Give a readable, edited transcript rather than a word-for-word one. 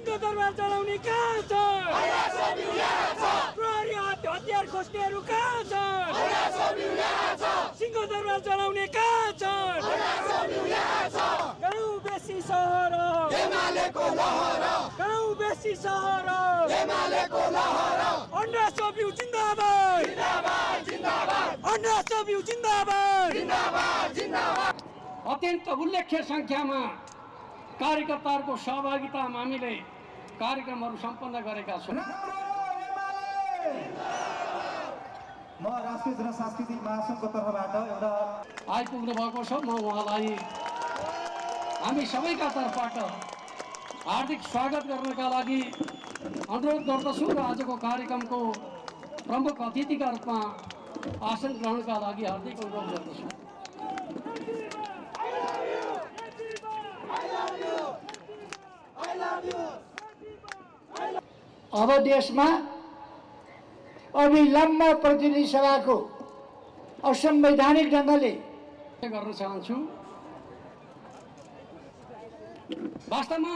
सिंहदरबार चलाउने कहाँ छ? प्रहरी हतियार खोज्नेहरू कहाँ छ? सिंहदरबार चलाउने कहाँ छ? गाउँ बेसी सहर गाउँ बेसी सहर अन्ना सबिउ जिन्दाबाद अन्ना सबिउ जिन्दाबाद। अत्यन्त उल्लेख्य संख्यामा कार्यकर्ताहरूको सहभागितामा हामीले कार्यक्रमहरू सम्पन्न गरेका छौँ। म राष्ट्रिय जनसांस्कृतिक महासङ्घको तर्फबाट एउटा आइपुग्नु भएको छ। म उहाँलाई हामी सबैका तर्फबाट हार्दिक स्वागत गर्नका लागि अनुरोध गर्दछु र आजको कार्यक्रमको प्रमुख अतिथिका रूपमा आसन ग्रहणका लागि हार्दिक अनुरोध गर्दछु। अब देशमा अविलम्ब प्रतिनिधि सभाको असंवैधानिक ढङ्गले गर्न चाहन्छु। वास्तवमा